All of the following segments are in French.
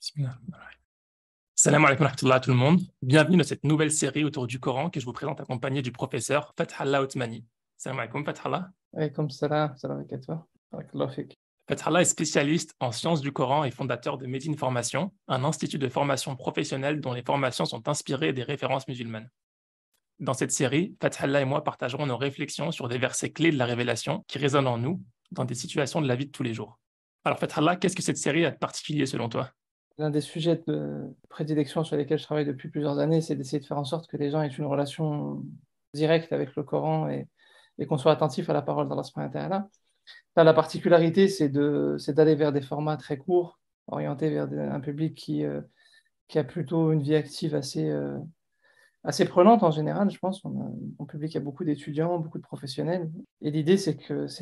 Bismillah. Salam alaikum wa rahmatullah à tout le monde. Bienvenue dans cette nouvelle série autour du Coran que je vous présente accompagné du professeur Fathallah Othmani. Salam alaikum Fathallah. Alaykoum salam, salam alaikum. Barakallahu fik. Fathallah est spécialiste en sciences du Coran et fondateur de Medine Formation, un institut de formation professionnelle dont les formations sont inspirées des références musulmanes. Dans cette série, Fathallah et moi partagerons nos réflexions sur des versets clés de la révélation qui résonnent en nous dans des situations de la vie de tous les jours. Alors Fathallah, qu'est-ce que cette série a de particulier selon toi? L'un des sujets de prédilection sur lesquels je travaille depuis plusieurs années, c'est d'essayer de faire en sorte que les gens aient une relation directe avec le Coran et qu'on soit attentif à la parole d'Allah subhanahu wa ta'ala. Là, la particularité, c'est d'aller vers des formats très courts, orientés vers un public qui a plutôt une vie active assez prenante en général, je pense. On public, il y a beaucoup d'étudiants, beaucoup de professionnels. Et l'idée, c'est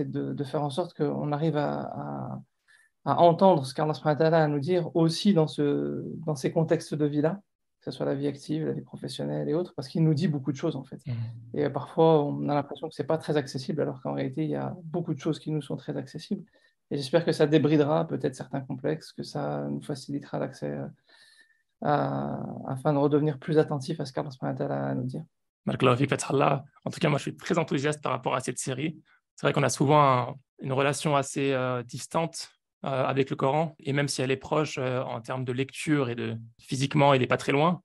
de faire en sorte qu'on arrive à entendre ce qu'Allah subhanahu wa ta'ala a à nous dire aussi dans ces contextes de vie-là, que ce soit la vie active, la vie professionnelle et autres, parce qu'il nous dit beaucoup de choses en fait. Et parfois, on a l'impression que c'est pas très accessible, alors qu'en réalité, il y a beaucoup de choses qui nous sont très accessibles. Et j'espère que ça débridera peut-être certains complexes, que ça nous facilitera l'accès afin de redevenir plus attentif à ce qu'Allah subhanahu wa ta'ala a à nous dire. Barakallahu fik, Fathallah. En tout cas, moi, je suis très enthousiaste par rapport à cette série. C'est vrai qu'on a souvent une relation assez distante avec le Coran, et même si elle est proche en termes de lecture et de physiquement, il n'est pas très loin,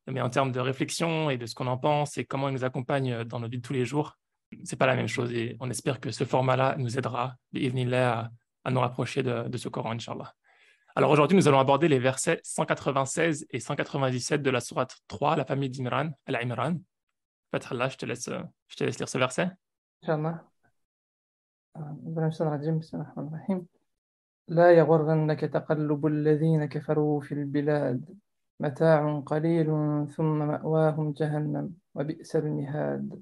mais en termes de réflexion et de ce qu'on en pense et comment il nous accompagne dans nos vies de tous les jours, c'est pas la même chose. Et on espère que ce format-là nous aidera, bi'idhnillah, à nous rapprocher de ce Coran, Inch'Allah. Alors aujourd'hui, nous allons aborder les versets 196 et 197 de la sourate 3, la famille d'Imran, Al-Imran. Fathallah, je te laisse lire ce verset. Inch'Allah. بسم الله الرحمن الرحيم. لا يغرنك تقلب الذين كفروا في البلاد متاع قليل ثم مأواهم جهنم وبئس المهاد.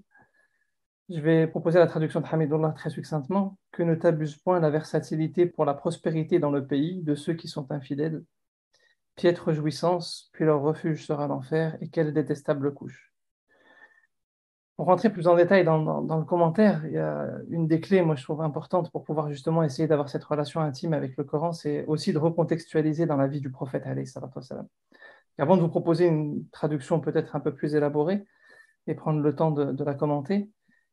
Je vais proposer la traduction de Hamidullah très succinctement. Que ne t'abuse point la versatilité pour la prospérité dans le pays de ceux qui sont infidèles. Piètre jouissance, puis leur refuge sera l'enfer, et quelle détestable couche. Pour rentrer plus en détail dans le commentaire, il y a une des clés, moi je trouve importante pour pouvoir justement essayer d'avoir cette relation intime avec le Coran, c'est aussi de recontextualiser dans la vie du prophète alayhi salatu wassalam. Avant de vous proposer une traduction peut-être un peu plus élaborée et prendre le temps de la commenter,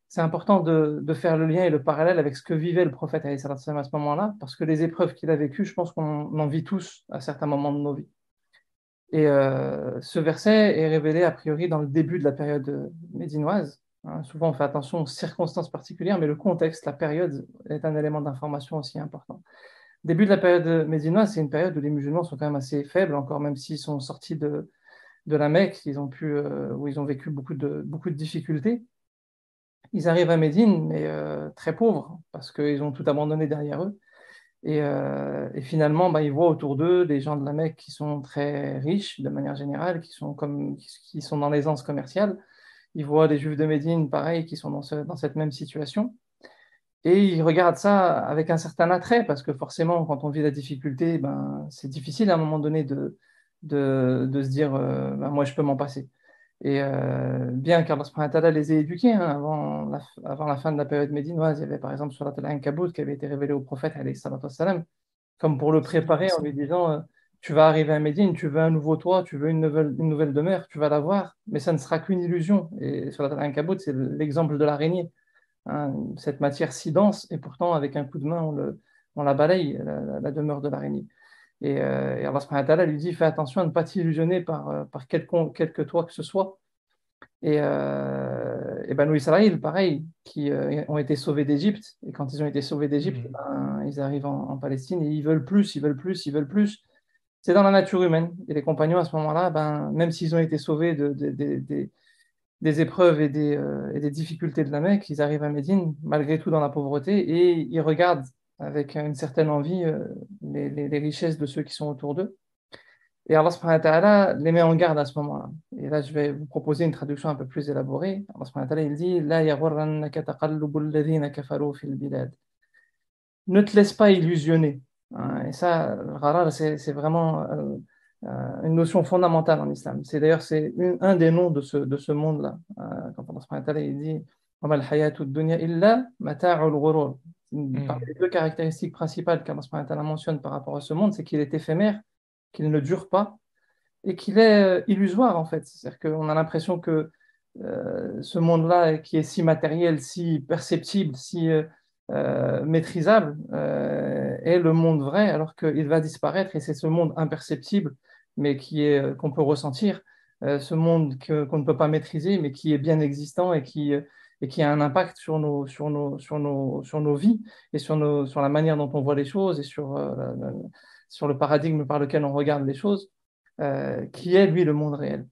c'est important de faire le lien et le parallèle avec ce que vivait le prophète alayhi salatu wassalam à ce moment-là, parce que les épreuves qu'il a vécues, je pense qu'on en vit tous à certains moments de nos vies. Et ce verset est révélé a priori dans le début de la période médinoise. Hein. Souvent, on fait attention aux circonstances particulières, mais le contexte, la période est un élément d'information aussi important. Début de la période médinoise, c'est une période où les musulmans sont quand même assez faibles, encore même s'ils sont sortis de la Mecque, où ils ont vécu beaucoup de difficultés. Ils arrivent à Médine, mais très pauvres, parce qu'ils ont tout abandonné derrière eux. Et finalement, ils voient autour d'eux des gens de la Mecque qui sont très riches de manière générale, qui sont dans l'aisance commerciale. Ils voient des Juifs de Médine, pareil, qui sont dans cette même situation. Et ils regardent ça avec un certain attrait, parce que forcément, quand on vit la difficulté, c'est difficile à un moment donné de se dire moi, je peux m'en passer. Et bien qu'Allah subhanahu wa ta'ala les ait éduqués, hein, avant la fin de la période médinoise, il y avait par exemple Surat Al-Ankabut qui avait été révélé au prophète, alayhi salatu wassalam, comme pour le préparer en lui disant tu vas arriver à Médine, tu veux un nouveau toit, tu veux une nouvelle demeure, tu vas l'avoir, mais ça ne sera qu'une illusion. Et Surat Al-Ankabut, c'est l'exemple de l'araignée, hein, cette matière si dense, et pourtant avec un coup de main, on la balaye, la demeure de l'araignée. Et Allah subhanahu wa ta'ala lui dit fais attention à ne pas t'illusionner par quelque toi que ce soit. Et Banu Israël, pareil, qui ont été sauvés d'Égypte. Et quand ils ont été sauvés d'Égypte, ils arrivent en Palestine et ils veulent plus, ils veulent plus, ils veulent plus. C'est dans la nature humaine. Et les compagnons, à ce moment-là, même s'ils ont été sauvés des épreuves et des difficultés de la Mecque, ils arrivent à Médine, malgré tout dans la pauvreté, et ils regardent avec une certaine envie les richesses de ceux qui sont autour d'eux. Et Allah subhanahu wa ta'ala les met en garde à ce moment-là. Et là, je vais vous proposer une traduction un peu plus élaborée. Allah subhanahu wa ta'ala, il dit La yaghurrannaka taqallubul ladhina kafaru fil bilad. Ne te laisse pas illusionner. Hein. Et ça, le gharar, c'est vraiment une notion fondamentale en islam. C'est un des noms de ce monde-là. Quand Allah subhanahu wa ta'ala, il dit Wa mal hayatud dunya illa mata'ul ghurur. Parmi les deux caractéristiques principales qu'Allah subhanahu wa ta'ala mentionne par rapport à ce monde, c'est qu'il est éphémère qu'il ne dure pas et qu'il est illusoire en fait. C'est-à-dire qu'on a l'impression que ce monde-là qui est si matériel, si perceptible, si maîtrisable, est le monde vrai, alors qu'il va disparaître et c'est ce monde imperceptible, mais qu'on peut ressentir, ce monde qu'on ne peut pas maîtriser, mais qui est bien existant et qui a un impact sur nos vies et sur la manière dont on voit les choses et sur le paradigme par lequel on regarde les choses, qui est lui le monde réel.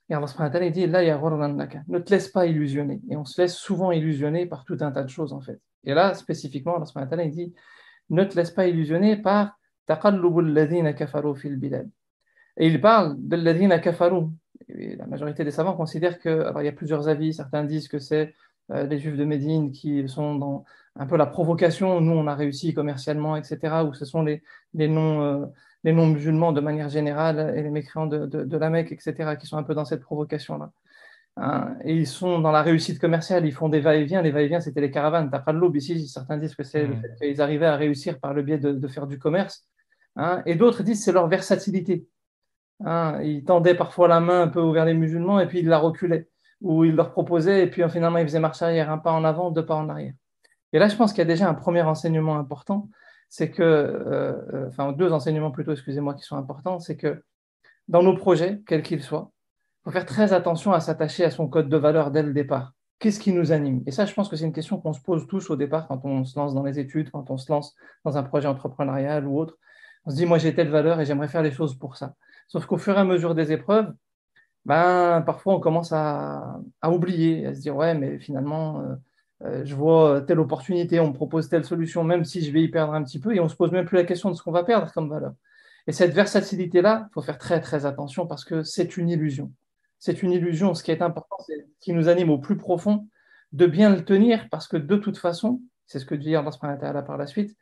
Et Allah subhanahu wa ta'ala dit la yaghurrannaka, ne te laisse pas illusionner. Et on se laisse souvent illusionner par tout un tas de choses en fait. Et là, spécifiquement, Allah subhanahu wa ta'ala dit ne te laisse pas illusionner par taqallubul ladhina kafaru fil bilad. Et il parle de ladhina kafaru. Et la majorité des savants considèrent que, alors il y a plusieurs avis, certains disent que c'est les Juifs de Médine qui sont dans un peu la provocation, nous on a réussi commercialement, etc., ou ce sont les non-musulmans de manière générale et les mécréants de la Mecque, etc., qui sont un peu dans cette provocation-là. Hein, et ils sont dans la réussite commerciale, ils font des va-et-vient. Les va-et-vient, c'était les caravanes. Taqallub, ici, certains disent que c'est le fait qu'ils arrivaient à réussir par le biais de faire du commerce. Hein, et d'autres disent que c'est leur versatilité. Hein, ils tendaient parfois la main un peu vers les musulmans et puis ils la reculaient. Ou ils leur proposaient et puis finalement ils faisaient marche arrière, un pas en avant, deux pas en arrière. Et là, je pense qu'il y a déjà un premier enseignement important, c'est que, enfin deux enseignements plutôt, excusez-moi, qui sont importants, c'est que dans nos projets, quels qu'ils soient, il faut faire très attention à s'attacher à son code de valeur dès le départ. Qu'est-ce qui nous anime? Et ça, je pense que c'est une question qu'on se pose tous au départ quand on se lance dans les études, quand on se lance dans un projet entrepreneurial ou autre. On se dit, moi j'ai telle valeur et j'aimerais faire les choses pour ça. Sauf qu'au fur et à mesure des épreuves, ben, parfois on commence à oublier, à se dire, ouais, mais finalement, je vois telle opportunité, on me propose telle solution, même si je vais y perdre un petit peu, et on ne se pose même plus la question de ce qu'on va perdre comme valeur. Et cette versatilité-là, il faut faire très, très attention parce que c'est une illusion. C'est une illusion. Ce qui est important, c'est ce qui nous anime au plus profond, de bien le tenir parce que de toute façon, c'est ce que dit Allah subhanahu wa ta'ala par la suite,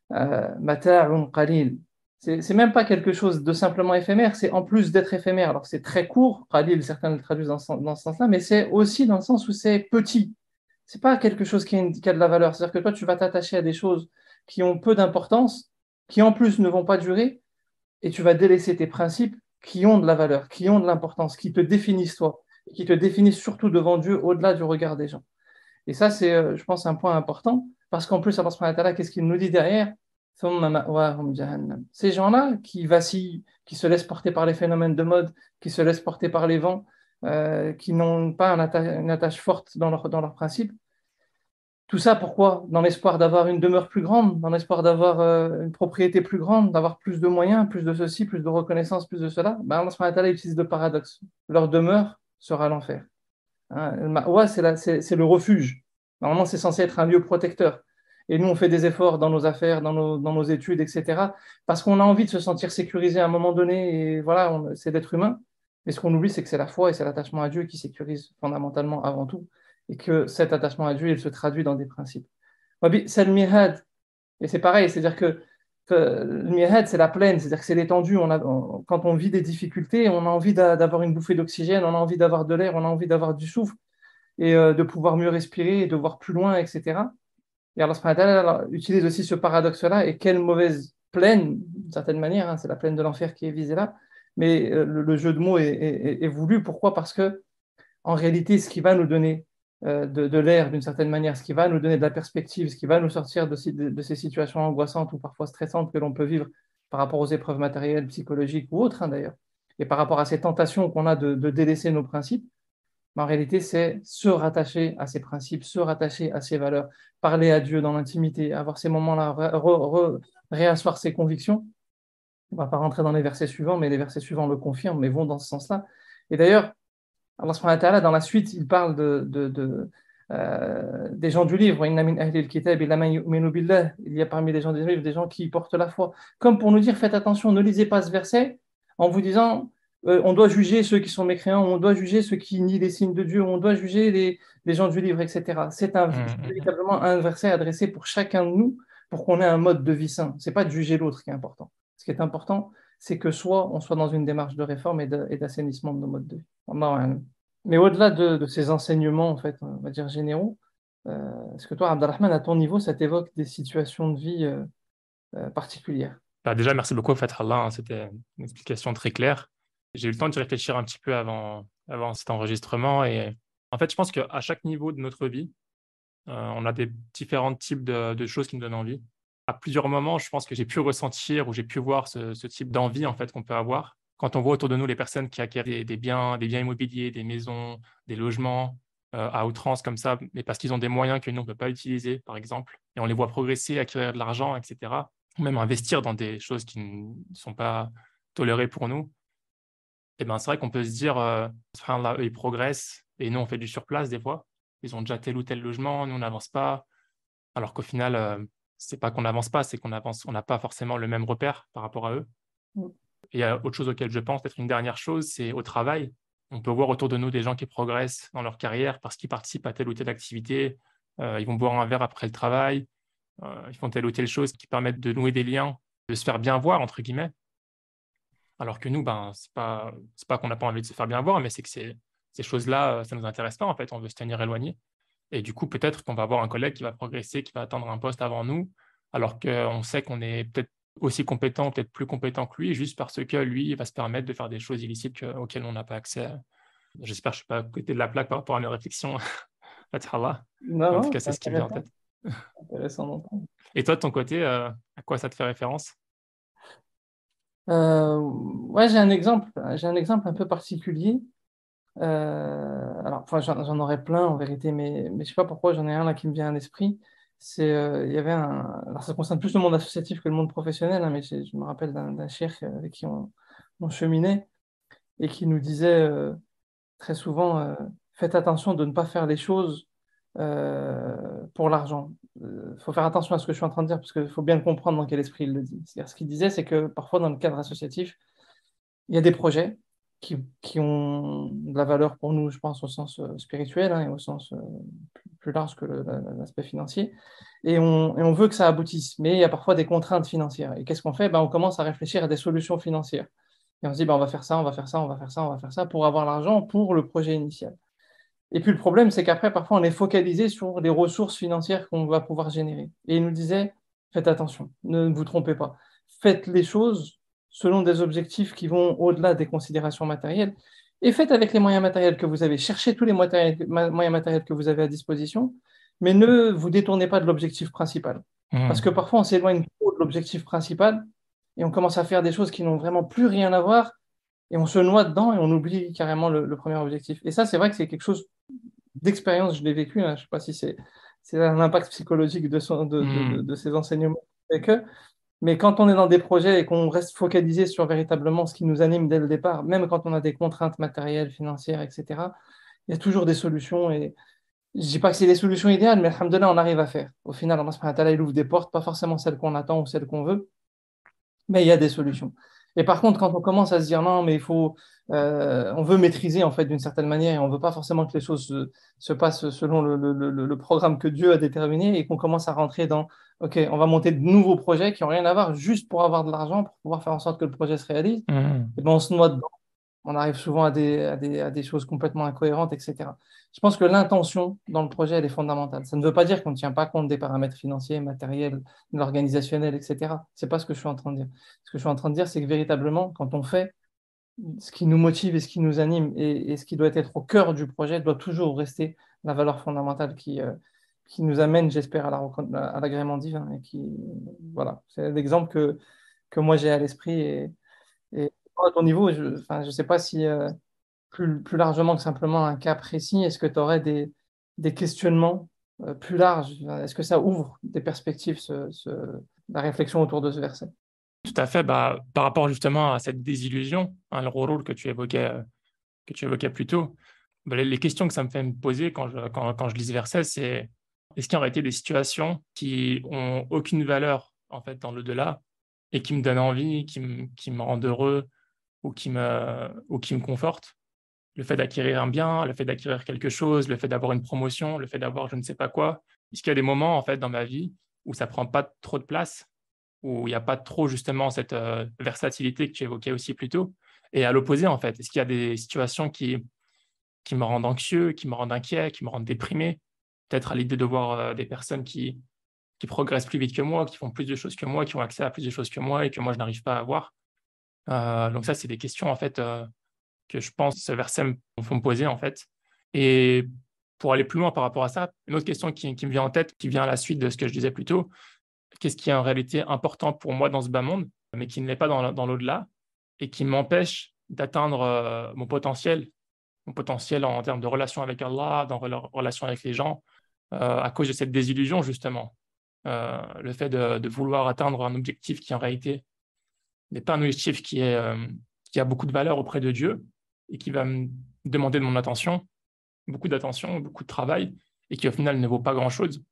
mata'un qalil. C'est même pas quelque chose de simplement éphémère, c'est en plus d'être éphémère. Alors c'est très court, qalil, certains le traduisent dans ce sens-là, mais c'est aussi dans le sens où c'est petit. C'est pas quelque chose qui a de la valeur. C'est-à-dire que toi, tu vas t'attacher à des choses qui ont peu d'importance, qui en plus ne vont pas durer, et tu vas délaisser tes principes qui ont de la valeur, qui ont de l'importance, qui te définissent toi, et qui te définissent surtout devant Dieu au-delà du regard des gens. Et ça, c'est, je pense, un point important, parce qu'en plus, Allah subhanahu wa ta'ala, qu'est-ce qu'il nous dit derrière? Ces gens-là qui vacillent, qui se laissent porter par les phénomènes de mode, qui se laissent porter par les vents, qui n'ont pas une attache forte dans leurs principes. Tout ça, pourquoi? Dans l'espoir d'avoir une demeure plus grande, dans l'espoir d'avoir une propriété plus grande, d'avoir plus de moyens, plus de ceci, plus de reconnaissance, plus de cela. Ben, Allah subhanahu wa ta'ala utilise le paradoxe. Leur demeure sera l'enfer. Hein, le ma'wa, c'est le refuge. Normalement, c'est censé être un lieu protecteur. Et nous, on fait des efforts dans nos affaires, dans nos études, etc. Parce qu'on a envie de se sentir sécurisé à un moment donné. Et voilà, c'est d'être humain. Mais ce qu'on oublie, c'est que c'est la foi et c'est l'attachement à Dieu qui sécurise fondamentalement avant tout. Et que cet attachement à Dieu, il se traduit dans des principes. C'est le mihad. Et c'est pareil, c'est-à-dire que le mihad, c'est la plaine, c'est-à-dire que c'est l'étendue. Quand on vit des difficultés, on a envie d'avoir une bouffée d'oxygène, on a envie d'avoir de l'air, on a envie d'avoir du souffle et de pouvoir mieux respirer et de voir plus loin, etc. Et Allah subhanahu wa ta'ala utilise aussi ce paradoxe-là. Et quelle mauvaise plaine, d'une certaine manière, hein, c'est la plaine de l'enfer qui est visée là. Mais le jeu de mots est voulu. Pourquoi? Parce que en réalité, ce qui va nous donner de l'air d'une certaine manière, ce qui va nous donner de la perspective, ce qui va nous sortir de ces situations angoissantes ou parfois stressantes que l'on peut vivre par rapport aux épreuves matérielles, psychologiques ou autres, hein, d'ailleurs, et par rapport à ces tentations qu'on a de délaisser nos principes, mais en réalité, c'est se rattacher à ces principes, se rattacher à ces valeurs, parler à Dieu dans l'intimité, avoir ces moments-là, réasseoir ses convictions. On ne va pas rentrer dans les versets suivants, mais les versets suivants le confirment, mais vont dans ce sens-là. Et d'ailleurs, Allah subhanahu wa ta'ala, dans la suite, il parle des gens du livre. Inna min ahli al-kitab illa man yu'minu billah. Il y a parmi les gens du livre des gens qui portent la foi. Comme pour nous dire, faites attention, ne lisez pas ce verset en vous disant, on doit juger ceux qui sont mécréants, on doit juger ceux qui nient les signes de Dieu, on doit juger les gens du livre, etc. C'est véritablement un verset adressé pour chacun de nous, pour qu'on ait un mode de vie sain. Ce n'est pas de juger l'autre qui est important. Ce qui est important, c'est que on soit dans une démarche de réforme et d'assainissement de nos modes de vie. Mais au-delà de ces enseignements, en fait, on va dire généraux, est-ce que toi, Abdelrahman, à ton niveau, ça t'évoque des situations de vie particulières? Bah, déjà, merci beaucoup, Fathallah, hein, c'était une explication très claire. J'ai eu le temps d'y réfléchir un petit peu avant cet enregistrement. Et en fait, je pense qu'à chaque niveau de notre vie, on a des différents types de choses qui nous donnent envie. À plusieurs moments, je pense que j'ai pu ressentir ou j'ai pu voir ce type d'envie en fait, qu'on peut avoir. Quand on voit autour de nous les personnes qui acquièrent des biens immobiliers, des maisons, des logements à outrance comme ça, mais parce qu'ils ont des moyens que nous, on ne peut pas utiliser, par exemple, et on les voit progresser, acquérir de l'argent, etc., ou même investir dans des choses qui ne sont pas tolérées pour nous, et ben, c'est vrai qu'on peut se dire, subhanallah, eux, ils progressent et nous, on fait du surplace des fois. Ils ont déjà tel ou tel logement, nous, on n'avance pas. Alors qu'au final, c'est pas qu'on n'avance pas, c'est qu'on avance, on n'a pas forcément le même repère par rapport à eux. Mm. Et il y a autre chose auquel je pense, peut-être une dernière chose, c'est au travail. On peut voir autour de nous des gens qui progressent dans leur carrière parce qu'ils participent à telle ou telle activité. Ils vont boire un verre après le travail. Ils font telle ou telle chose qui permettent de nouer des liens, de se faire bien voir, entre guillemets. Alors que nous, ben, c'est pas qu'on n'a pas envie de se faire bien voir, mais c'est que ces choses-là, ça ne nous intéresse pas, en fait. On veut se tenir éloigné. Et du coup, peut-être qu'on va avoir un collègue qui va progresser, qui va atteindre un poste avant nous, alors qu'on sait qu'on est peut-être aussi compétent, peut-être plus compétent que lui, juste parce que lui, il va se permettre de faire des choses illicites auxquelles on n'a pas accès. J'espère que je ne suis pas à côté de la plaque par rapport à mes réflexions. Fathallah. Non, Mais en tout non, cas, c'est c'est ce qui me vient en intéressant, tête. intéressant d'entendre. Et toi, de ton côté, à quoi ça te fait référence? Ouais, j'ai un exemple un peu particulier. Alors, enfin, j'en aurais plein en vérité, mais je sais pas pourquoi, j'en ai un là qui me vient à l'esprit. Il y avait alors ça concerne plus le monde associatif que le monde professionnel, hein, mais je me rappelle d'un cheikh avec qui on cheminait et qui nous disait très souvent, faites attention de ne pas faire les choses pour l'argent. Il faut faire attention à ce que je suis en train de dire, parce qu'il faut bien comprendre dans quel esprit il le dit. C'est-à-dire, ce qu'il disait, c'est que parfois, dans le cadre associatif, il y a des projets qui ont de la valeur pour nous, je pense, au sens spirituel, hein, et au sens plus large que l'aspect financier. Et on veut que ça aboutisse. Mais il y a parfois des contraintes financières. Et qu'est-ce qu'on fait? Ben, on commence à réfléchir à des solutions financières. Et on se dit, ben, on va faire ça, on va faire ça, on va faire ça, on va faire ça pour avoir l'argent pour le projet initial. Et puis le problème, c'est qu'après, parfois, on est focalisé sur les ressources financières qu'on va pouvoir générer. Et il nous disait, faites attention, ne vous trompez pas. Faites les choses selon des objectifs qui vont au-delà des considérations matérielles. Et faites avec les moyens matériels que vous avez. Cherchez tous les moyens matériels que vous avez à disposition, mais ne vous détournez pas de l'objectif principal. Parce que Hmm. parfois, on s'éloigne trop de l'objectif principal et on commence à faire des choses qui n'ont vraiment plus rien à voir et on se noie dedans et on oublie carrément le premier objectif. Et ça, c'est vrai que c'est quelque chose d'expérience, je l'ai vécu, hein. Je ne sais pas si c'est un impact psychologique Hmm. de ces enseignements avec eux, mais quand on est dans des projets et qu'on reste focalisé sur véritablement ce qui nous anime dès le départ, même quand on a des contraintes matérielles, financières, etc., il y a toujours des solutions. Et je ne dis pas que c'est les solutions idéales, mais alhamdoulilah, on arrive à faire. Au final, Allah subhanahu wa ta'ala, il ouvre des portes, pas forcément celles qu'on attend ou celles qu'on veut, mais il y a des solutions. Et par contre, quand on commence à se dire non, mais on veut maîtriser en fait d'une certaine manière et on veut pas forcément que les choses se passent selon le programme que Dieu a déterminé et qu'on commence à rentrer dans, ok, on va monter de nouveaux projets qui ont rien à voir juste pour avoir de l'argent, pour pouvoir faire en sorte que le projet se réalise, Hmm. et ben on se noie dedans. On arrive souvent à des choses complètement incohérentes, etc. Je pense que l'intention dans le projet, elle est fondamentale. Ça ne veut pas dire qu'on ne tient pas compte des paramètres financiers, matériels, de l'organisationnel, etc. C'est pas ce que je suis en train de dire. Ce que je suis en train de dire, c'est que véritablement, quand on fait ce qui nous motive et ce qui nous anime et ce qui doit être au cœur du projet, doit toujours rester la valeur fondamentale qui nous amène, j'espère, à l'agrément divin. Et qui, voilà, c'est l'exemple que moi j'ai à l'esprit. Et à ton niveau, enfin, je sais pas si plus largement que simplement un cas précis, est-ce que tu aurais des questionnements plus larges? Est-ce que ça ouvre des perspectives, la réflexion autour de ce verset? Tout à fait. Bah, par rapport justement à cette désillusion, hein, le rôle que tu évoquais plus tôt, bah, les questions que ça me fait me poser quand je lis ce verset, c'est est-ce qu'il y aurait été des situations qui ont aucune valeur en fait dans l'au-delà et qui me donnent envie, qui me rendent heureux ou qui me confortent? Le fait d'acquérir un bien, le fait d'acquérir quelque chose, le fait d'avoir une promotion, le fait d'avoir je ne sais pas quoi. Est-ce qu'il y a des moments en fait dans ma vie où ça prend pas trop de place, où il n'y a pas trop justement cette versatilité que tu évoquais aussi plus tôt? Et à l'opposé, en fait, est-ce qu'il y a des situations qui me rendent anxieux, qui me rendent inquiet, qui me rendent déprimé? Peut-être à l'idée de voir des personnes qui progressent plus vite que moi, qui font plus de choses que moi, qui ont accès à plus de choses que moi et que moi, je n'arrive pas à avoir. Donc ça, c'est des questions, en fait, que je pense ce verset faut me poser, en fait. Et pour aller plus loin par rapport à ça, une autre question qui me vient en tête, qui vient à la suite de ce que je disais plus tôt, qu'est-ce qui est en réalité important pour moi dans ce bas monde, mais qui ne l'est pas dans l'au-delà, et qui m'empêche d'atteindre mon potentiel en termes de relation avec Allah, dans relation avec les gens, à cause de cette désillusion, justement. Le fait de vouloir atteindre un objectif qui, en réalité, n'est pas un objectif qui a beaucoup de valeur auprès de Dieu et qui va me demander de mon attention, beaucoup de travail, et qui, au final, ne vaut pas grand-chose.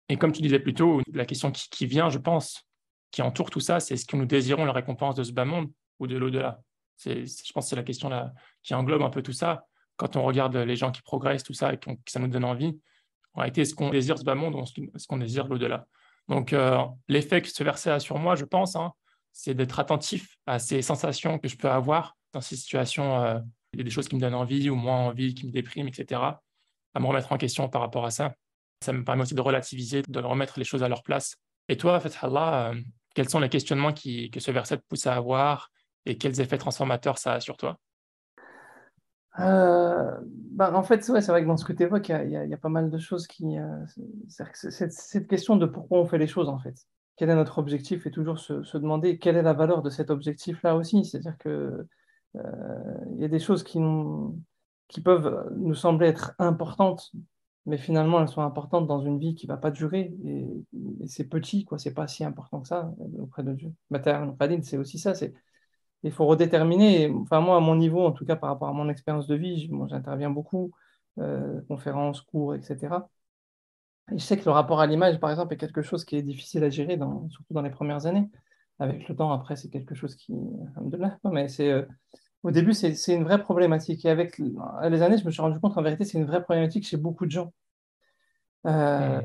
Et comme tu disais plus tôt, la question qui vient, je pense, qui entoure tout ça, c'est est-ce que nous désirons la récompense de ce bas monde ou de l'au-delà? Je pense que c'est la question là, qui englobe un peu tout ça. Quand on regarde les gens qui progressent, tout ça, et que ça nous donne envie, en réalité, est-ce qu'on désire ce bas monde ou est-ce qu'on désire l'au-delà? Donc, l'effet que ce verset a sur moi, je pense, hein, c'est d'être attentif à ces sensations que je peux avoir dans ces situations. Il y a des choses qui me donnent envie ou moins envie, qui me dépriment, etc. À me remettre en question par rapport à ça. Ça me permet aussi de relativiser, de remettre les choses à leur place. Et toi, Fathallah, quels sont les questionnements que ce verset te pousse à avoir et quels effets transformateurs ça a sur toi? En fait, ouais, c'est vrai que dans ce que tu évoques, il y a pas mal de choses qui. C'est-à-dire que cette question de pourquoi on fait les choses, en fait. Quel est notre objectif et toujours se demander quelle est la valeur de cet objectif-là aussi. C'est-à-dire que il y a des choses qui peuvent nous sembler être importantes, mais finalement elles sont importantes dans une vie qui va pas durer et c'est petit, quoi. C'est pas si important que ça auprès de Dieu. Mata'un qalil, c'est aussi ça. Il faut redéterminer. Enfin, moi, à mon niveau, en tout cas par rapport à mon expérience de vie, moi, j'interviens beaucoup, conférences, cours, etc. Et je sais que le rapport à l'image, par exemple, est quelque chose qui est difficile à gérer, surtout dans les premières années. Avec le temps, après, c'est quelque chose qui, alhamdoulilah, mais au début, c'est une vraie problématique. Et avec les années, je me suis rendu compte qu'en vérité, c'est une vraie problématique chez beaucoup de gens. Hmm.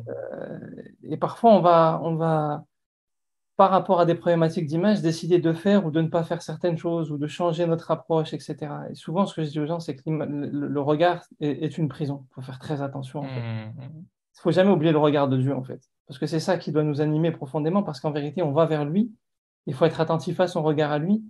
Et parfois, on va, par rapport à des problématiques d'image, décider de faire ou de ne pas faire certaines choses ou de changer notre approche, etc. Et souvent, ce que je dis aux gens, c'est que le regard est une prison. Il faut faire très attention, en fait. Hmm. Il faut jamais oublier le regard de Dieu, en fait. Parce que c'est ça qui doit nous animer profondément, parce qu'en vérité, on va vers lui. Il faut être attentif à son regard à lui.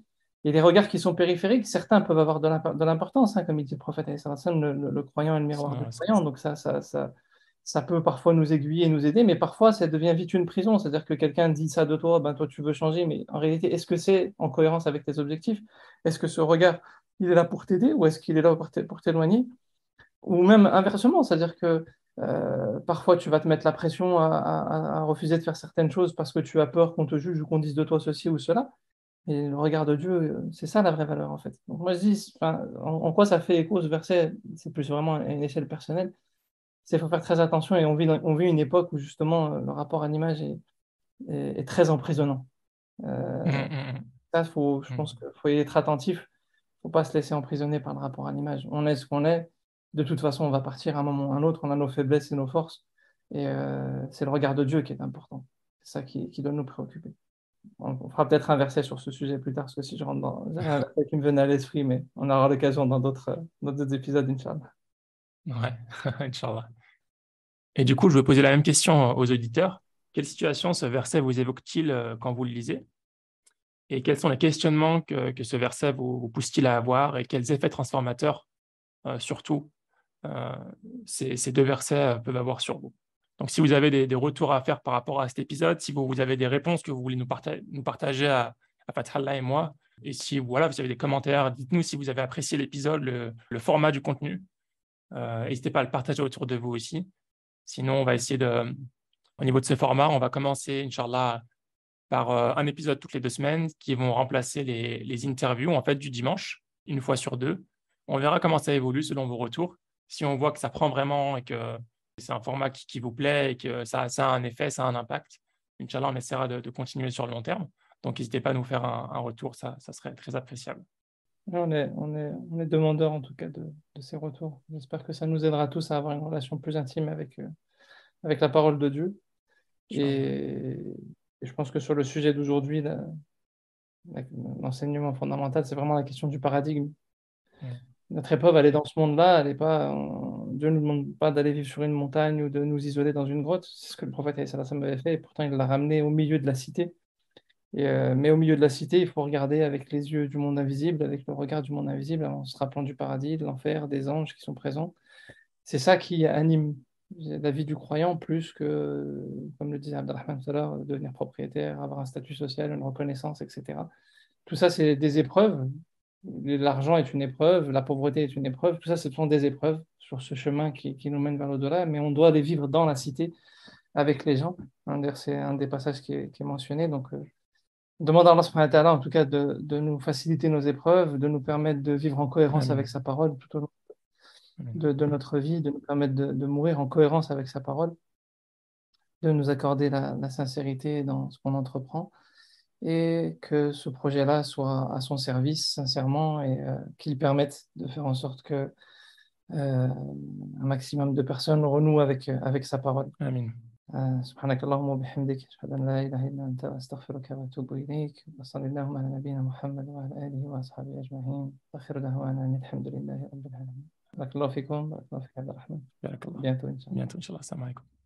Et les regards qui sont périphériques, certains peuvent avoir de l'importance, hein, comme il dit le prophète, alayhi salatu wa sallam, le croyant est le miroir du croyant. Donc ça peut parfois nous aiguiller et nous aider, mais parfois ça devient vite une prison. C'est-à-dire que quelqu'un dit ça de toi, ben toi tu veux changer, mais en réalité, est-ce que c'est en cohérence avec tes objectifs? Est-ce que ce regard, il est là pour t'aider ou est-ce qu'il est là pour t'éloigner? Ou même inversement, c'est-à-dire que parfois tu vas te mettre la pression à refuser de faire certaines choses parce que tu as peur qu'on te juge ou qu'on dise de toi ceci ou cela. Et le regard de Dieu, c'est ça la vraie valeur en fait. Donc moi je dis, enfin, en quoi ça fait écho ce verset, c'est plus vraiment à une échelle personnelle. C'est qu'il faut faire très attention et on vit une époque où justement le rapport à l'image est très emprisonnant. Hmm. Euh, Hmm. Ça, je Hmm. pense qu'il faut y être attentif. Il ne faut pas se laisser emprisonner par le rapport à l'image. On est ce qu'on est. De toute façon, on va partir à un moment ou à un autre. On a nos faiblesses et nos forces. Et c'est le regard de Dieu qui est important. C'est ça qui doit nous préoccuper. On fera peut-être un verset sur ce sujet plus tard, parce que si je rentre dans... J'avais un verset qui me venait à l'esprit, mais on aura l'occasion dans d'autres épisodes, Inch'Allah. Ouais, Inch'Allah. Et du coup, je vais poser la même question aux auditeurs. Quelle situation ce verset vous évoque-t-il quand vous le lisez? Et quels sont les questionnements que ce verset vous pousse-t-il à avoir et quels effets transformateurs, surtout, euh, ces deux versets peuvent avoir sur vous? Donc, si vous avez des retours à faire par rapport à cet épisode, si vous avez des réponses que vous voulez nous partager à Fathallah et moi, et si voilà, vous avez des commentaires, dites-nous si vous avez apprécié l'épisode, le format du contenu. N'hésitez pas à le partager autour de vous aussi. Sinon, on va essayer au niveau de ce format, on va commencer, Inch'Allah, par un épisode toutes les 2 semaines qui vont remplacer les interviews en fait, du dimanche, une fois sur deux. On verra comment ça évolue selon vos retours. Si on voit que ça prend vraiment et que c'est un format qui vous plaît et que ça a un effet, ça a un impact, Inch'Allah, on essaiera de continuer sur le long terme. Donc, n'hésitez pas à nous faire un retour, ça serait très appréciable. On est demandeurs en tout cas de ces retours. J'espère que ça nous aidera tous à avoir une relation plus intime avec la parole de Dieu. Inch'Allah. Et, et je pense que sur le sujet d'aujourd'hui, l'enseignement fondamental, c'est vraiment la question du paradigme. Mm. Notre épreuve, elle est dans ce monde-là, elle est pas Dieu ne nous demande pas d'aller vivre sur une montagne ou de nous isoler dans une grotte. C'est ce que le prophète alayhi salam avait fait, et pourtant il l'a ramené au milieu de la cité. Mais au milieu de la cité, il faut regarder avec les yeux du monde invisible, avec le regard du monde invisible, en se rappelant du paradis, de l'enfer, des anges qui sont présents. C'est ça qui anime la vie du croyant plus que, comme le disait Abdelrahman tout à l'heure, devenir propriétaire, avoir un statut social, une reconnaissance, etc. Tout ça, c'est des épreuves. L'argent est une épreuve, la pauvreté est une épreuve. Tout ça, ce sont des épreuves sur ce chemin qui nous mène vers l'au-delà, mais on doit les vivre dans la cité avec les gens. D'ailleurs, c'est un des passages qui est mentionné. Donc, demande à Allah subhanahu wa ta'ala, en tout cas, de nous faciliter nos épreuves, de nous permettre de vivre en cohérence Amin. avec sa parole tout au long Amin. de notre vie, de nous permettre de mourir en cohérence avec sa parole, de nous accorder la sincérité dans ce qu'on entreprend et que ce projet-là soit à son service, sincèrement, et qu'il permette de faire en sorte que un maximum de personnes renouent avec sa parole. Amin. سبحانك اللهم وبحمدك أشهد أن لا إله إلا أنت أستغفرك وأتوب إليك وصلى اللهم على نبينا محمد وعلى آله وأصحابه أجمعين آخر دعوانا أن الحمد لله رب العالمين. بارك الله فيكم، بارك الله فيك عبد الرحمن. Barakallah. Bientôt إن شاء الله. Bientôt, Inch'Allah. Assalamu alaikum.